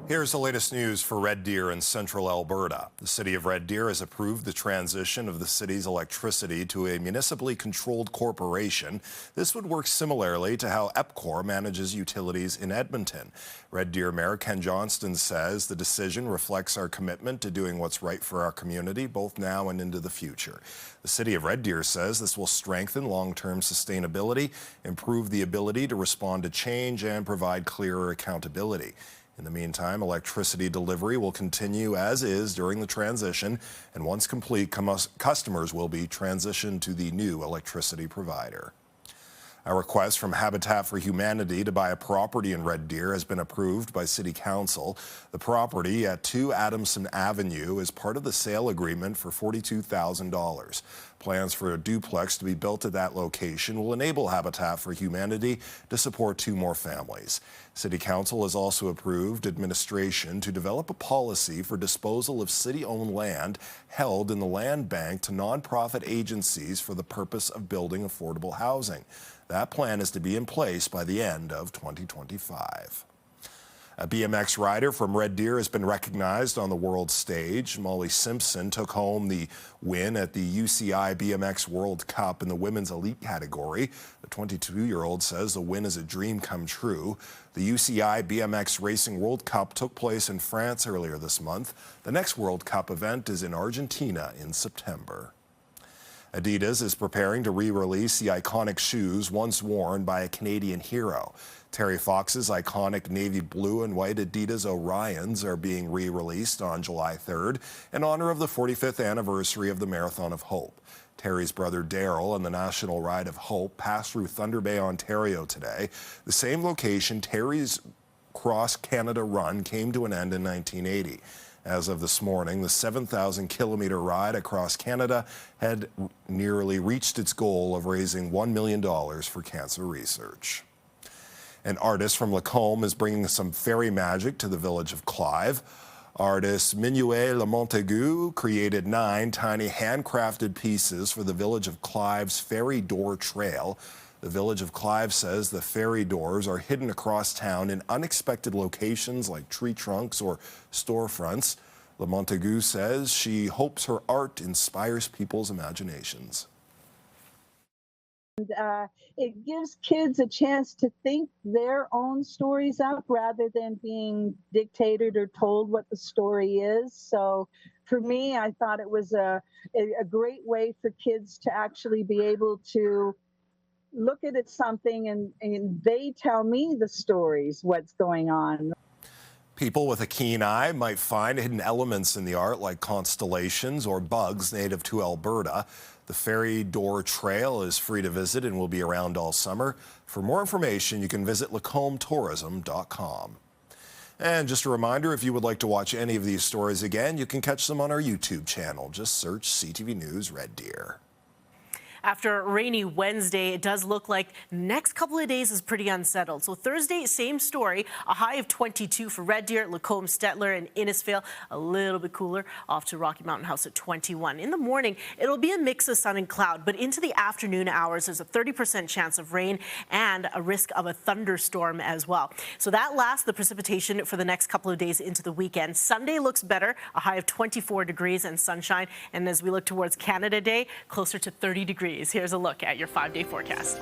Here's the latest news for Red Deer in central Alberta. The city of Red Deer has approved the transition of the city's electricity to a municipally controlled corporation. This would work similarly to how EPCOR manages utilities in Edmonton. Red Deer Mayor Ken Johnston says the decision reflects our commitment to doing what's right for our community, both now and into the future. The city of Red Deer says this will strengthen long-term sustainability, improve the ability to respond to change, and provide clearer accountability. In the meantime, electricity delivery will continue as is during the transition, and once complete, customers will be transitioned to the new electricity provider. A request from Habitat for Humanity to buy a property in Red Deer has been approved by City Council. The property at 2 Adamson Avenue is part of the sale agreement for $42,000. Plans for a duplex to be built at that location will enable Habitat for Humanity to support 2 more families. City Council has also approved administration to develop a policy for disposal of city-owned land held in the land bank to nonprofit agencies for the purpose of building affordable housing. That plan is to be in place by the end of 2025. A BMX rider from Red Deer has been recognized on the world stage. Molly Simpson took home the win at the UCI BMX World Cup in the women's elite category. The 22-year-old says the win is a dream come true. The UCI BMX Racing World Cup took place in France earlier this month. The next World Cup event is in Argentina in September. Adidas is preparing to re-release the iconic shoes once worn by a Canadian hero. Terry Fox's iconic navy blue and white Adidas Orions are being re-released on July 3rd in honor of the 45th anniversary of the Marathon of Hope. Terry's brother Daryl and the National Ride of Hope passed through Thunder Bay, Ontario today. The same location Terry's Cross Canada run came to an end in 1980. As of this morning, the 7,000-kilometer ride across Canada had nearly reached its goal of raising $1 million for cancer research. An artist from Lacombe is bringing some fairy magic to the village of Clive. Artist Minuet Le Montaigu created 9 tiny handcrafted pieces for the village of Clive's Fairy Door Trail. The village of Clive says the fairy doors are hidden across town in unexpected locations like tree trunks or storefronts. Le Montaigu says she hopes her art inspires people's imaginations. It gives kids a chance to think their own stories up rather than being dictated or told what the story is. So for me, I thought it was a great way for kids to actually be able to look at it something and they tell me the stories, what's going on. People with a keen eye might find hidden elements in the art like constellations or bugs native to Alberta. The Fairy Door Trail is free to visit and will be around all summer. For more information, you can visit lacombetourism.com. And just a reminder, if you would like to watch any of these stories again, you can catch them on our YouTube channel. Just search CTV News Red Deer. After a rainy Wednesday, it does look like the next couple of days is pretty unsettled. So Thursday, same story, a high of 22 for Red Deer, Lacombe, Stettler, and Innisfail. A little bit cooler off to Rocky Mountain House at 21. In the morning, it'll be a mix of sun and cloud, but into the afternoon hours, there's a 30% chance of rain and a risk of a thunderstorm as well. So that lasts the precipitation for the next couple of days into the weekend. Sunday looks better, a high of 24 degrees and sunshine. And as we look towards Canada Day, closer to 30 degrees. Here's a look at your 5-day forecast.